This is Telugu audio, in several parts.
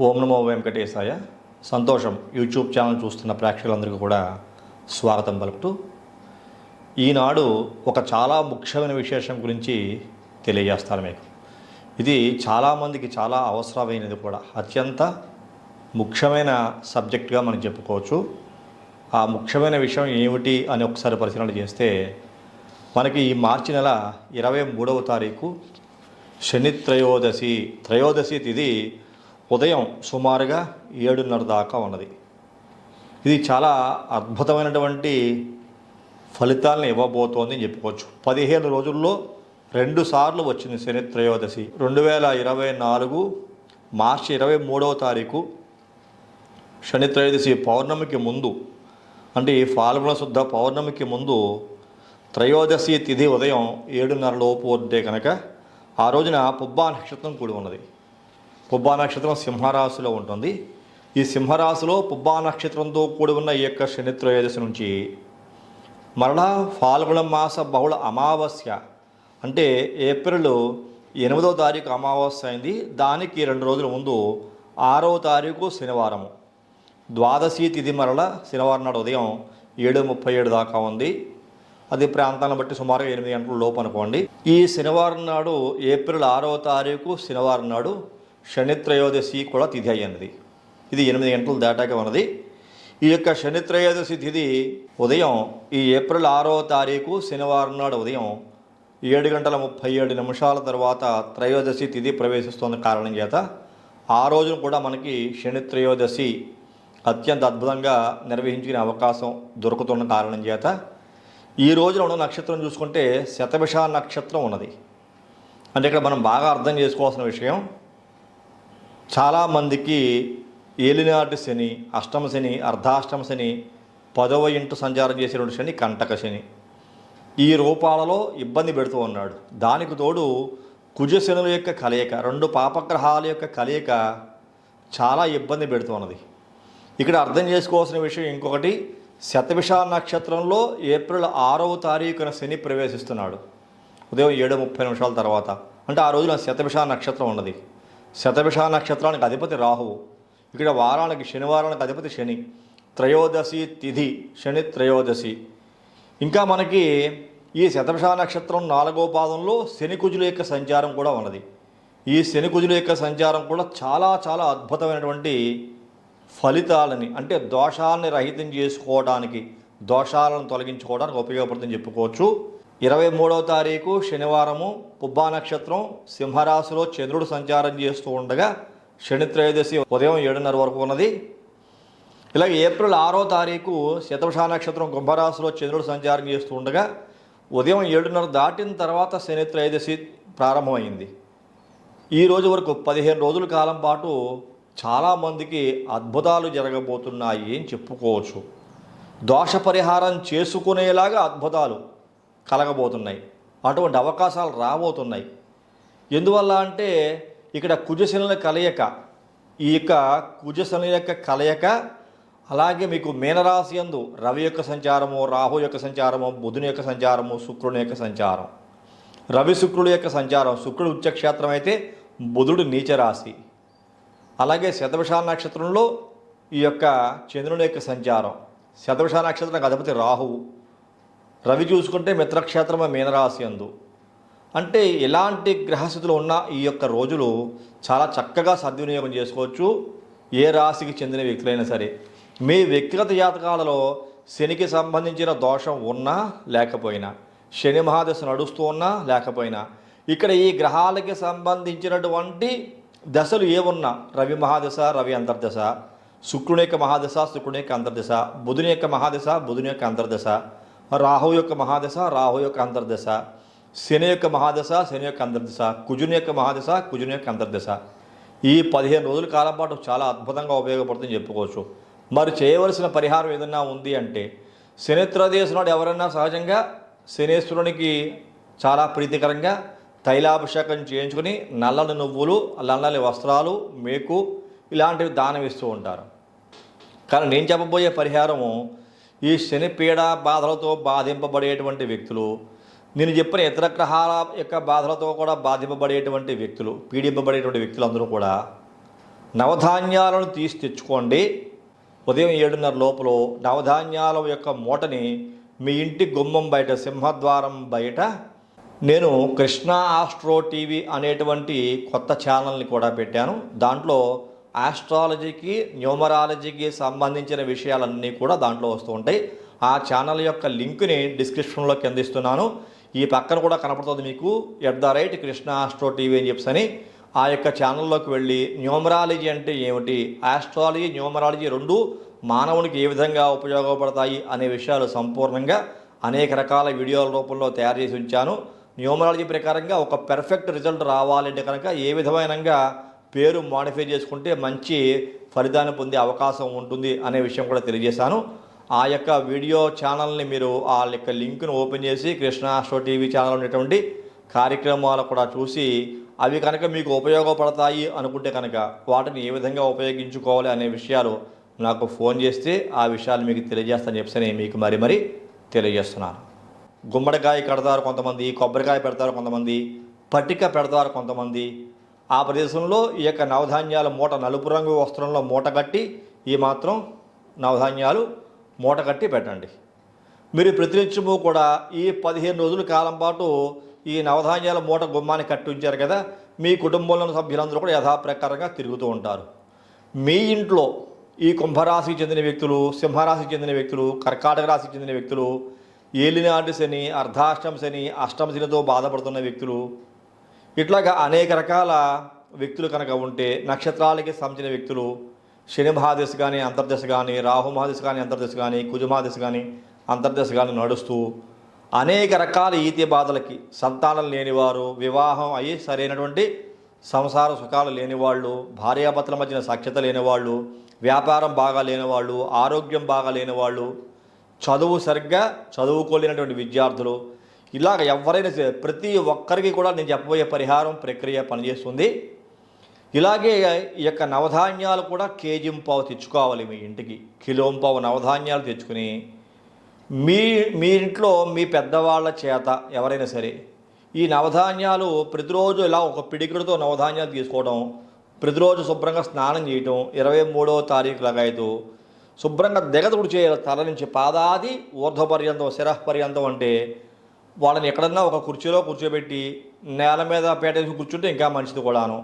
ఓం నమో వెంకటేశాయ. సంతోషం యూట్యూబ్ ఛానల్ చూస్తున్న ప్రేక్షకులందరికీ కూడా స్వాగతం పలుకుతూ ఈనాడు ఒక చాలా ముఖ్యమైన విశేషం గురించి తెలియజేస్తాను మీకు. ఇది చాలామందికి చాలా అవసరమైనది కూడా, అత్యంత ముఖ్యమైన సబ్జెక్ట్గా మనం చెప్పుకోవచ్చు. ఆ ముఖ్యమైన విషయం ఏమిటి అని ఒకసారి పరిశీలన చేస్తే మనకి ఈ మార్చి నెల 23వ తారీఖు శని త్రయోదశి తిథి ఉదయం సుమారుగా 7:30 దాకా ఉన్నది. ఇది చాలా అద్భుతమైనటువంటి ఫలితాలను ఇవ్వబోతోంది అని చెప్పుకోవచ్చు. 15 రోజుల్లో 2 సార్లు వచ్చింది శని త్రయోదశి. 2024 మార్చి 23వ తారీఖు శని త్రయోదశి పౌర్ణమికి ముందు, అంటే ఈ ఫాల్గుణ శుద్ధ పౌర్ణమికి ముందు త్రయోదశి తిథి ఉదయం 7:30 లోపు వద్దే కనుక ఆ రోజున పుబ్బా నక్షత్రం కూడి ఉన్నది. పుబ్బా నక్షత్రం సింహరాశిలో ఉంటుంది. ఈ సింహరాశిలో పుబ్బా నక్షత్రంతో కూడి ఉన్న ఈ యొక్క శని త్రయోదశి నుంచి మరలా ఫాల్గుణ మాస బహుళ అమావాస్య, అంటే ఏప్రిల్ 8వ తారీఖు అమావాస్య అయింది. దానికి 2 రోజుల ముందు 6వ తారీఖు శనివారము ద్వాదశి తిథి మరల శనివారం నాడు ఉదయం 7:37 దాకా ఉంది. అది ప్రాంతాలను బట్టి సుమారుగా 8 గంటల లోపు అనుకోండి. ఈ శనివారం నాడు ఏప్రిల్ 6వ తారీఖు శనివారం నాడు శని త్రయోదశి కూడా తిథి అయ్యింది. ఇది 8 గంటలు దాటాక ఉన్నది. ఈ యొక్క శని త్రయోదశి తిథి ఉదయం ఈ ఏప్రిల్ 6వ తారీఖు శనివారం నాడు ఉదయం 7:37 తర్వాత త్రయోదశి తిథి ప్రవేశిస్తున్న కారణం చేత ఆ రోజున కూడా మనకి శని త్రయోదశి అత్యంత అద్భుతంగా నిర్వహించుకునే అవకాశం దొరుకుతున్న కారణం చేత ఈ రోజున ఉన్న నక్షత్రం చూసుకుంటే శతభిష నక్షత్రం ఉన్నది. అంటే ఇక్కడ మనం బాగా అర్థం చేసుకోవాల్సిన విషయం, చాలామందికి ఏలినాటి శని, అష్టమ శని, అర్ధాష్టమ శని, 10వ ఇంటి సంచారం చేసేటువంటి శని కంటక శని ఈ రూపాలలో ఇబ్బంది పెడుతూ ఉన్నాడు. దానికి తోడు కుజశనుల యొక్క కలయిక, 2 పాపగ్రహాల యొక్క కలయిక చాలా ఇబ్బంది పెడుతూ ఉన్నది. ఇక్కడ అర్థం చేసుకోవాల్సిన విషయం ఇంకొకటి, శతభిష నక్షత్రంలో ఏప్రిల్ 6వ తారీఖున శని ప్రవేశిస్తున్నాడు ఉదయం 7:30 తర్వాత. అంటే ఆ రోజున శతభిష నక్షత్రం ఉన్నది. శతభిష నక్షత్రానికి అధిపతి రాహువు. ఇక్కడ వారానికి శనివారానికి అధిపతి శని. త్రయోదశి తిథి శని త్రయోదశి. ఇంకా మనకి ఈ శతభిష నక్షత్రం 4వ పాదంలో శని కుజుల యొక్క సంచారం కూడా ఉన్నది. ఈ శని కుజుల యొక్క సంచారం కూడా చాలా చాలా అద్భుతమైనటువంటి ఫలితాలని, అంటే దోషాలని రహితం చేసుకోవడానికి, దోషాలను తొలగించుకోవడానికి ఉపయోగపడుతుందని చెప్పుకోవచ్చు. 23వ తారీఖు శనివారము పుబ్బా నక్షత్రం సింహరాశిలో చంద్రుడు సంచారం చేస్తూ ఉండగా శని త్రయోదశి ఉదయం 7:30 వరకు ఉన్నది. ఇలాగే ఏప్రిల్ 6వ తారీఖు శతభిష నక్షత్రం కుంభరాశిలో చంద్రుడు సంచారం చేస్తూ ఉండగా ఉదయం 7:30 దాటిన తర్వాత శని త్రయోదశి ప్రారంభమైంది. ఈ రోజు వరకు 15 రోజుల కాలం పాటు చాలామందికి అద్భుతాలు జరగబోతున్నాయి అని చెప్పుకోవచ్చు. దోష పరిహారం చేసుకునేలాగా అద్భుతాలు కలగబోతున్నాయి. అటువంటి అవకాశాలు రాబోతున్నాయి. ఎందువల్ల అంటే ఇక్కడ కుజశనుల కలయిక, ఈ యొక్క కుజశనుల యొక్క కలయిక, అలాగే మీకు మీనరాశి యందు రవి యొక్క సంచారము, రాహు యొక్క సంచారము, బుధుని యొక్క సంచారము, శుక్రుని యొక్క సంచారం. రవి శుక్రుడు యొక్క సంచారం, శుక్రుడు ఉచ్చక్షేత్రం అయితే బుధుడు నీచరాశి. అలాగే శతభిష నక్షత్రంలో ఈ యొక్క చంద్రుని యొక్క సంచారం, శతభిష నక్షత్రానికి అధిపతి రాహువు. రవి చూసుకుంటే మిత్రక్షేత్రము మీనరాశి యందు. అంటే ఎలాంటి గ్రహస్థితులు ఉన్న ఈ యొక్క రోజులు చాలా చక్కగా సద్వినియోగం చేసుకోవచ్చు. ఏ రాశికి చెందిన వ్యక్తులైనా సరే. మీ వ్యక్తిగత జాతకాలలో శనికి సంబంధించిన దోషం ఉన్నా లేకపోయినా, శని మహాదశ నడుస్తూ ఉన్నా లేకపోయినా, ఇక్కడ ఈ గ్రహాలకి సంబంధించినటువంటి దశలు ఏమున్నా, రవి మహాదశ, రవి అంతర్దశ, శుక్రుని యొక్క మహాదశ, శుక్రుని యొక్క అంతర్దశ, బుధుని యొక్క మహాదశ, బుధుని యొక్క అంతర్దశ, రాహు యొక్క మహాదశ, రాహు యొక్క అంతర్దశ, శని యొక్క మహాదశ, శని యొక్క అంతర్దశ, కుజుని యొక్క మహాదశ, కుజుని యొక్క అంతర్దశ, ఈ 15 రోజుల కాలం పాటు చాలా అద్భుతంగా ఉపయోగపడుతుందని చెప్పుకోవచ్చు. మరి చేయవలసిన పరిహారం ఏదన్నా ఉంది అంటే, శని త్రయోదశి నాడు ఎవరైనా సహజంగా శనేశ్వరునికి చాలా ప్రీతికరంగా తైలాభిషేకం చేయించుకుని నల్లని నువ్వులు, నల్లని వస్త్రాలు, మేకు ఇలాంటివి దానం ఇస్తూ ఉంటారు. కానీ నేను చెప్పబోయే పరిహారము ఈ శని పీడ బాధలతో బాధింపబడేటువంటి వ్యక్తులు, నేను చెప్పిన ఇతర గ్రహాల యొక్క బాధలతో కూడా బాధింపబడేటువంటి వ్యక్తులు, పీడింపబడేటువంటి వ్యక్తులందరూ కూడా నవధాన్యాలను తీసి తెచ్చుకోండి. ఉదయం 7:30 లోపల నవధాన్యాల యొక్క మూటని మీ ఇంటి గుమ్మం బయట, సింహద్వారం బయట, నేను కృష్ణ ఆస్ట్రో టీవీ అనేటువంటి కొత్త ఛానల్ని కూడా పెట్టాను. దాంట్లో ఆస్ట్రాలజీకి, న్యూమరాలజీకి సంబంధించిన విషయాలన్నీ కూడా దాంట్లో వస్తూ ఉంటాయి. ఆ ఛానల్ యొక్క లింక్ని డిస్క్రిప్షన్లో కింద ఇస్తున్నాను. ఈ పక్కన కూడా కనపడుతుంది మీకు @కృష్ణ ఆస్ట్రో టీవీ అని చెప్పని. ఆ యొక్క ఛానల్లోకి వెళ్ళి న్యూమరాలజీ అంటే ఏమిటి, ఆస్ట్రాలజీ, న్యూమరాలజీ రెండు మానవునికి ఏ విధంగా ఉపయోగపడతాయి అనే విషయాలు సంపూర్ణంగా అనేక రకాల వీడియోల రూపంలో తయారు చేసి ఉంచాను. న్యూమరాలజీ ప్రకారంగా ఒక పెర్ఫెక్ట్ రిజల్ట్ రావాలంటే కనుక ఏ విధమైనగా పేరు మాడిఫై చేసుకుంటే మంచి ఫలితాన్ని పొందే అవకాశం ఉంటుంది అనే విషయం కూడా తెలియజేశాను. ఆ యొక్క వీడియో ఛానల్ని మీరు ఆ యొక్క లింక్ను ఓపెన్ చేసి కృష్ణ ఆస్ట్రో టీవీ ఛానల్ ఉన్నటువంటి కార్యక్రమాలు కూడా చూసి అవి కనుక మీకు ఉపయోగపడతాయి అనుకుంటే కనుక వాటిని ఏ విధంగా ఉపయోగించుకోవాలి అనే విషయాలు నాకు ఫోన్ చేస్తే ఆ విషయాలు మీకు తెలియజేస్తానని చెప్పని మీకు మరి తెలియజేస్తున్నాను. గుమ్మడికాయ కడతారు కొంతమంది, కొబ్బరికాయ పెడతారు కొంతమంది, పట్టిక పెడతారు కొంతమంది. ఆ ప్రదేశంలో ఈ యొక్క నవధాన్యాల మూట నలుపు రంగు వస్త్రంలో మూట కట్టి ఈ మాత్రం నవధాన్యాలు మూట కట్టి పెట్టండి. మీరు ప్రతినిత్యము కూడా ఈ 15 రోజుల కాలం పాటు ఈ నవధాన్యాల మూట గుమ్మాన్ని కట్టి ఉంచారు కదా, మీ కుటుంబంలోని సభ్యులందరూ కూడా యథాప్రకారంగా తిరుగుతూ ఉంటారు. మీ ఇంట్లో ఈ కుంభరాశికి చెందిన వ్యక్తులు, సింహరాశికి చెందిన వ్యక్తులు, కర్కాటక రాశికి చెందిన వ్యక్తులు, ఏలినాటి శని, అర్ధాష్టమ శని, అష్టమ శనితో బాధపడుతున్న వ్యక్తులు, ఇట్లాగా అనేక రకాల వ్యక్తులు కనుక ఉంటే, నక్షత్రాలకి సంబంధించిన వ్యక్తులు, శని మహాదశ కానీ అంతర్దశ కానీ, రాహు మహాదశ కానీ అంతర్దశ కానీ, కుజ మహాదశ కానీ అంతర్దశ కానీ నడుస్తూ అనేక రకాల ఈతి బాధలకి, సంతానం లేనివారు, వివాహం అయ్యి సరైనటువంటి సంసార సుఖాలు లేనివాళ్ళు, భార్యాభర్తల మధ్యన సఖ్యత లేనివాళ్ళు, వ్యాపారం బాగా లేనివాళ్ళు, ఆరోగ్యం బాగా లేనివాళ్ళు, చదువు సరిగ్గా చదువుకోలేనటువంటి విద్యార్థులు, ఇలాగ ఎవరైనా సరే ప్రతి ఒక్కరికి కూడా నేను చెప్పబోయే పరిహారం ప్రక్రియ పనిచేస్తుంది. ఇలాగే ఈ యొక్క నవధాన్యాలు కూడా కేజీంపావు తెచ్చుకోవాలి. మీ ఇంటికి కిలోంపావు నవధాన్యాలు తెచ్చుకుని మీ ఇంట్లో మీ పెద్దవాళ్ళ చేత ఎవరైనా సరే ఈ నవధాన్యాలు ప్రతిరోజు ఇలా ఒక పిడికిడితో నవధాన్యాలు తీసుకోవడం, ప్రతిరోజు శుభ్రంగా స్నానం చేయటం, 23వ తారీఖు లగాయతూ శుభ్రంగా దిగదుడు చేయాలి. తల నుంచి పాదాది ఊర్ధ్వపర్యంతం, శిరఃపర్యంతం. అంటే వాళ్ళని ఎక్కడన్నా ఒక కుర్చీలో కూర్చోబెట్టి నేల మీద పేటేసి కూర్చుంటే ఇంకా మంచిది కూడాను.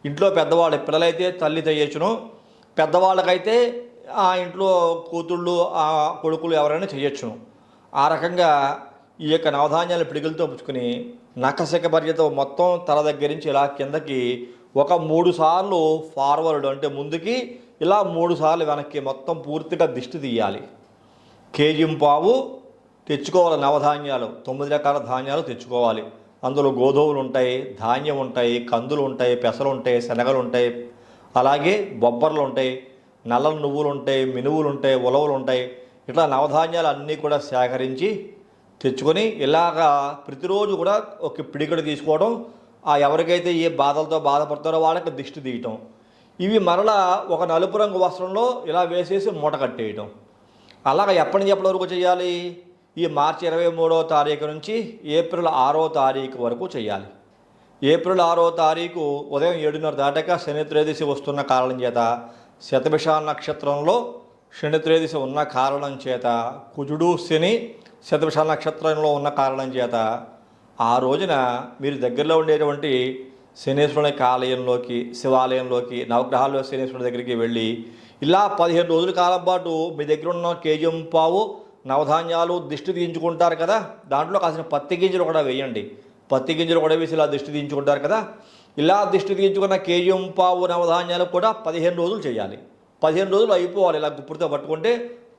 ఇంట్లో పెద్దవాళ్ళు, పిల్లలైతే తల్లి చేయొచ్చును, పెద్దవాళ్ళకైతే ఆ ఇంట్లో కూతుళ్ళు, ఆ కొడుకులు ఎవరైనా చేయొచ్చును. ఆ రకంగా ఈ యొక్క నవధాన్యాలు పిడికిలతో పుచ్చుకుని నఖశిఖ పర్యతో మొత్తం తల దగ్గర నుంచి ఇలా కిందకి ఒక 3 సార్లు ఫార్వర్డ్ అంటే ముందుకి, ఇలా 3 సార్లు వెనక్కి మొత్తం పూర్తిగా దిష్టి తీయాలి. కేజీంపావు తెచ్చుకోవాలి. నవధాన్యాలు 9 రకాల ధాన్యాలు తెచ్చుకోవాలి. అందులో గోధుమలు ఉంటాయి, ధాన్యం ఉంటాయి, కందులు ఉంటాయి, పెసలు ఉంటాయి, శనగలు ఉంటాయి, అలాగే బొబ్బర్లు ఉంటాయి, నల్ల నువ్వులు ఉంటాయి, మినువులు ఉంటాయి, ఉలవలు ఉంటాయి. ఇట్లా నవధాన్యాలు అన్నీ కూడా సేకరించి తెచ్చుకొని ఇలాగా ప్రతిరోజు కూడా ఒక పిడికడు తీసుకోవడం, ఆ ఎవరికైతే ఏ బాధలతో బాధపడతారో వాళ్ళకి దిష్టి తీయటం, ఇవి మరలా ఒక నలుపు రంగు వస్త్రంలో ఇలా వేసేసి మూట కట్టేయటం. అలాగ ఎప్పటి నుంచి ఎప్పటి వరకు చేయాలి? ఈ మార్చి 23వ తారీఖు నుంచి ఏప్రిల్ 6వ తారీఖు వరకు చేయాలి. ఏప్రిల్ 6వ తారీఖు ఉదయం 7:30 దాటాక శని త్రయోదశి వస్తున్న కారణం చేత, శతభిష నక్షత్రంలో శని త్రయోదశి ఉన్న కారణం చేత, కుజుడు శని శతభిష నక్షత్రంలో ఉన్న కారణం చేత ఆ రోజున మీరు దగ్గరలో ఉండేటువంటి శనీశ్వరుని ఆలయంలోకి, శివాలయంలోకి, నవగ్రహాల్లో శనీశ్వరుని దగ్గరికి వెళ్ళి ఇలా 15 రోజుల కాలం పాటు మీ దగ్గర ఉన్న కేజీంపావు నవధాన్యాలు దిష్టి తీయించుకుంటారు కదా, దాంట్లో కాసిన పత్తి గింజలు కూడా వేయండి. పత్తి గింజలు కూడా వేసి ఇలా దిష్టి తీయించుకుంటారు కదా, ఇలా దిష్టి తీయించుకున్న కేజీంపావు నవధాన్యాలు కూడా 15 రోజులు చేయాలి. 15 రోజులు అయిపోవాలి. ఇలా గుప్పుడుతో పట్టుకుంటే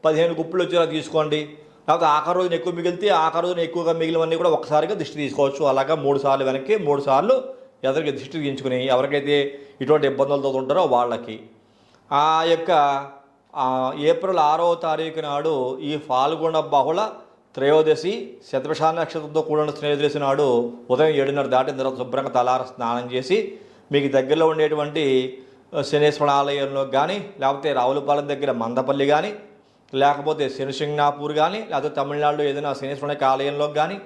15 గుప్పులు వచ్చేలా తీసుకోండి. లేకపోతే ఆఖరి రోజున ఎక్కువ మిగిలితే ఆఖరి రోజున ఎక్కువగా మిగిలినవన్నీ కూడా ఒకసారిగా దిష్టి తీసుకోవచ్చు. అలాగా 3 సార్లు వెనక్కి, 3 సార్లు ఎదురుకి దిష్టి తీయించుకుని ఎవరికైతే ఇటువంటి ఇబ్బందులతో ఉంటారో వాళ్ళకి ఆ యొక్క ఏప్రిల్ 6వ తారీఖు నాడు ఈ ఫాల్గుణ బహుళ త్రయోదశి శతభిష నక్షత్రంతో కూడిన త్రయోదశి నాడు ఉదయం 7:30 దాటిన తర్వాత శుభ్రంగా తలార స్నానం చేసి మీకు దగ్గరలో ఉండేటువంటి శనేశ్వర ఆలయంలో కానీ, లేకపోతే రావులపాలెం దగ్గర మందపల్లి కానీ, లేకపోతే శనిసింగ్నాపూర్ కానీ, లేకపోతే తమిళనాడులో ఏదైనా శనీశ్వరుని ఆలయంలో కానీ,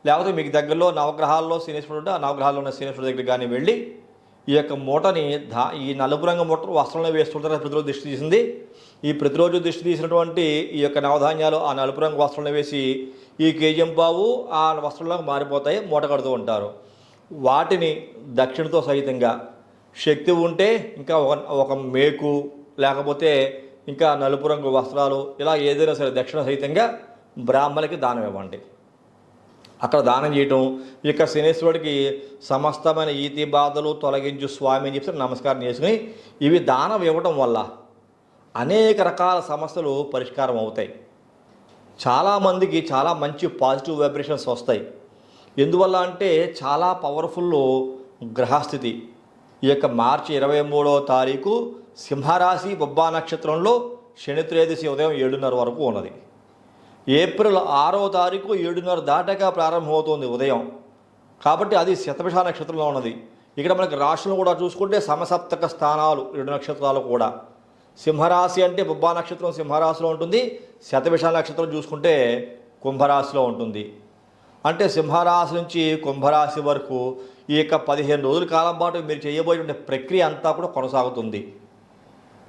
లేకపోతే మీకు దగ్గరలో నవగ్రహాల్లో శనీశ్వరుడు ఉంటే ఆ నవగ్రహాల్లో ఉన్న శనీశ్వరుడు దగ్గర కానీ వెళ్ళి ఈ యొక్క మూటని ఈ నలుపు రంగు మూట వస్త్రంలో వేస్తుంటారు. ప్రతిరోజు దిష్టి తీసింది. ఈ ప్రతిరోజు దిష్టి తీసినటువంటి ఈ యొక్క నవధాన్యాలు ఆ నలుపు రంగు వస్త్రంలో వేసి ఈ కేజీఎం పావు ఆ వస్త్రంలోకి మారిపోతాయి, మూట కడుతూ ఉంటారు. వాటిని దక్షిణతో సహితంగా శక్తి ఉంటే ఇంకా ఒక మేకు లేకపోతే ఇంకా నలుపు రంగు వస్త్రాలు ఇలా ఏదైనా సరే దక్షిణ సహితంగా బ్రాహ్మణులకి దానం ఇవ్వండి. అక్కడ దానం చేయటం ఇక శనేశ్వరుడికి సమస్తమైన ఈతి బాధలు తొలగించు స్వామి అని చెప్పి నమస్కారం చేసుకుని ఇవి దానం ఇవ్వటం వల్ల అనేక రకాల సమస్యలు పరిష్కారం అవుతాయి. చాలామందికి చాలా మంచి పాజిటివ్ వైబ్రేషన్స్ వస్తాయి. ఎందువల్ల అంటే చాలా పవర్ఫుల్ గ్రహస్థితి. ఈ యొక్క మార్చి 23వ తారీఖు సింహరాశి బొబ్బా నక్షత్రంలో శని త్రయోదశి ఉదయం 7:30 వరకు ఉన్నది. ఏప్రిల్ 6వ తారీఖు 7:30 దాటాక ప్రారంభమవుతుంది ఉదయం. కాబట్టి అది శతభిష నక్షత్రంలో ఉన్నది. ఇక్కడ మనకి రాశులను కూడా చూసుకుంటే సమసప్తక స్థానాలు 2 నక్షత్రాలు కూడా. సింహరాశి అంటే బొబ్బా నక్షత్రం సింహరాశిలో ఉంటుంది. శతభిష నక్షత్రం చూసుకుంటే కుంభరాశిలో ఉంటుంది. అంటే సింహరాశి నుంచి కుంభరాశి వరకు ఈ యొక్క 15 రోజుల కాలం పాటు మీరు చేయబోయే ప్రక్రియ అంతా కూడా కొనసాగుతుంది.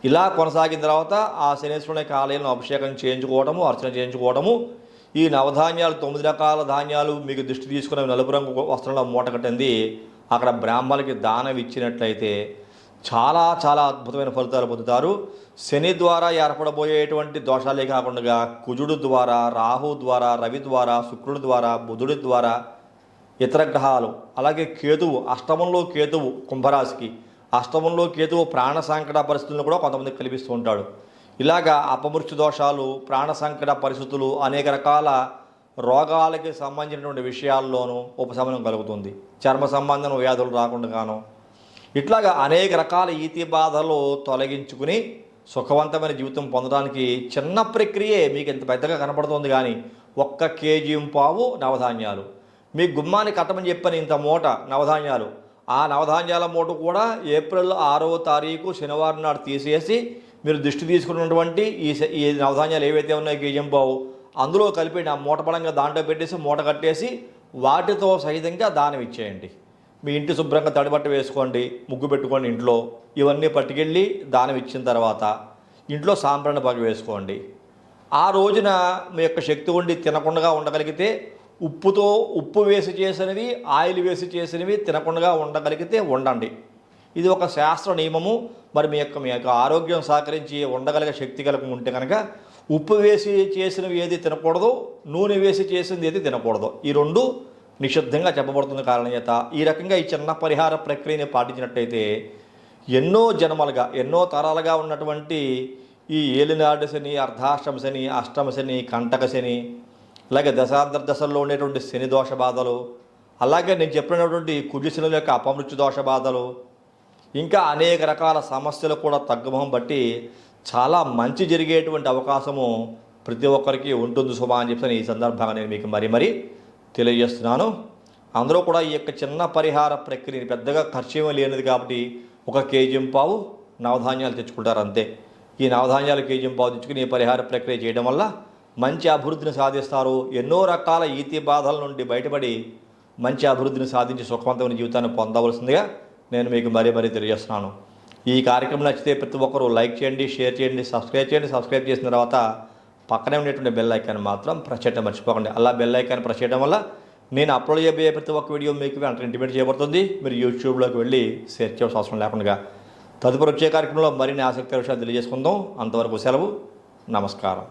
ఇలా కొనసాగిన తర్వాత ఆ శనేశ్వరుని ఆలయంలో అభిషేకం చేయించుకోవడము, అర్చన చేయించుకోవడము, ఈ నవధాన్యాలు 9 రకాల ధాన్యాలు మీకు దృష్టి తీసుకున్న నలుపు రంగు వస్త్రంలో మూట కట్టింది అక్కడ బ్రాహ్మణులకి దానం ఇచ్చినట్లయితే చాలా చాలా అద్భుతమైన ఫలితాలు పొందుతారు. శని ద్వారా ఏర్పడబోయేటువంటి దోషాలే కాకుండా కుజుడు ద్వారా, రాహు ద్వారా, రవి ద్వారా, శుక్రుడి ద్వారా, బుధుడి ద్వారా, ఇతర గ్రహాలు, అలాగే కేతువు, అష్టమంలో కేతువు కుంభరాశికి, అష్టమంలో కేతువు ప్రాణ సంకట పరిస్థితులను కూడా కొంతమందికి కల్పిస్తూ ఉంటాడు. ఇలాగా అపమృత్యు దోషాలు, ప్రాణ సంకట పరిస్థితులు, అనేక రకాల రోగాలకి సంబంధించినటువంటి విషయాల్లోనూ ఉపశమనం కలుగుతుంది. చర్మ సంబంధం వ్యాధులు రాకుండాను ఇట్లాగా అనేక రకాల ఈతి బాధలు తొలగించుకుని సుఖవంతమైన జీవితం పొందడానికి చిన్న ప్రక్రియే మీకు ఎంత పెద్దగా కనపడుతుంది. కానీ 1 కేజీ పావు నవధాన్యాలు మీ గుమ్మాన్ని కట్టమని చెప్పని ఇంత మూట నవధాన్యాలు, ఆ నవధాన్యాల మూట కూడా ఏప్రిల్ 6వ తారీఖు శనివారం నాడు తీసేసి మీరు దృష్టి తీసుకున్నటువంటి ఈ నవధాన్యాలు ఏవైతే ఉన్నాయో కేజీ పావు అందులో కలిపి ఆ మూట పడంగా దాంట్లో పెట్టేసి మూట కట్టేసి వాటితో సహితంగా దానం ఇచ్చేయండి. మీ ఇంటి శుభ్రంగా తడిబట్ట వేసుకోండి, ముగ్గు పెట్టుకోండి ఇంట్లో. ఇవన్నీ పట్టుకెళ్ళి దానం ఇచ్చిన తర్వాత ఇంట్లో సాంబ్రాణి పగ వేసుకోండి. ఆ రోజున మీ యొక్క శక్తి ఉండి తినకుండా ఉండగలిగితే ఉప్పు వేసి చేసినవి, ఆయిల్ వేసి చేసినవి తినకుండా ఉండగలిగితే ఉండండి. ఇది ఒక శాస్త్ర నియమము. మరి మీ యొక్క ఆరోగ్యం సహకరించి ఉండగలిగే శక్తి కలిగి ఉంటే కనుక ఉప్పు వేసి చేసినవి ఏది తినకూడదు, నూనె వేసి చేసింది ఏది తినకూడదు. ఈ రెండు నిషిద్ధంగా చెప్పబడుతున్న కారణం చేత ఈ రకంగా ఈ చిన్న పరిహార ప్రక్రియని పాటించినట్టయితే ఎన్నో జన్మలుగా, ఎన్నో తరాలుగా ఉన్నటువంటి ఈ ఏలినాడు శని, అర్ధాష్టమ శని, అష్టమ శని, కంటక శని, అలాగే దశాంతర దశల్లో ఉండేటువంటి శని దోష బాధలు, అలాగే నేను చెప్పినటువంటి కుజశనుల యొక్క అపమృత్యు దోష బాధలు, ఇంకా అనేక రకాల సమస్యలు కూడా తగ్గుముఖం బట్టి చాలా మంచి జరిగేటువంటి అవకాశము ప్రతి ఒక్కరికి ఉంటుంది సుమా అని చెప్పి ఈ సందర్భంగా నేను మీకు మరీ తెలియజేస్తున్నాను. అందరూ కూడా ఈ యొక్క చిన్న పరిహార ప్రక్రియని పెద్దగా ఖర్చేమీ లేనిది కాబట్టి 1 కేజీ పావు నవధాన్యాలు తెచ్చుకుంటారు అంతే. ఈ నవధాన్యాలు కేజీ పావు తెచ్చుకుని ఈ పరిహార ప్రక్రియ చేయడం వల్ల మంచి అభివృద్ధిని సాధిస్తారు. ఎన్నో రకాల ఈతి బాధల నుండి బయటపడి మంచి అభివృద్ధిని సాధించి సుఖవంతమైన జీవితాన్ని పొందవలసిందిగా నేను మీకు మరీ తెలియజేస్తున్నాను. ఈ కార్యక్రమం నచ్చితే ప్రతి ఒక్కరూ లైక్ చేయండి, షేర్ చేయండి, సబ్స్క్రైబ్ చేయండి. సబ్స్క్రైబ్ చేసిన తర్వాత పక్కనే ఉండేటువంటి బెల్ ఐకాన్ మాత్రం ప్రెస్ చేయడం మర్చిపోకండి. అలా బెల్ ఐకాన్ ప్రెస్ చేయడం వల్ల నేను అప్లోడ్ చేయబోయే ప్రతి ఒక్క వీడియో మీకు వెంటనే ఇంటిమేట్ చేయబడుతుంది. మీరు యూట్యూబ్లోకి వెళ్ళి షేర్ చేయాల్సిన అవసరం లేకుండా. తదుపరి వచ్చే కార్యక్రమంలో మరిన్ని ఆసక్తికర విషయాలు తెలియజేసుకుందాం. అంతవరకు సెలవు. నమస్కారం.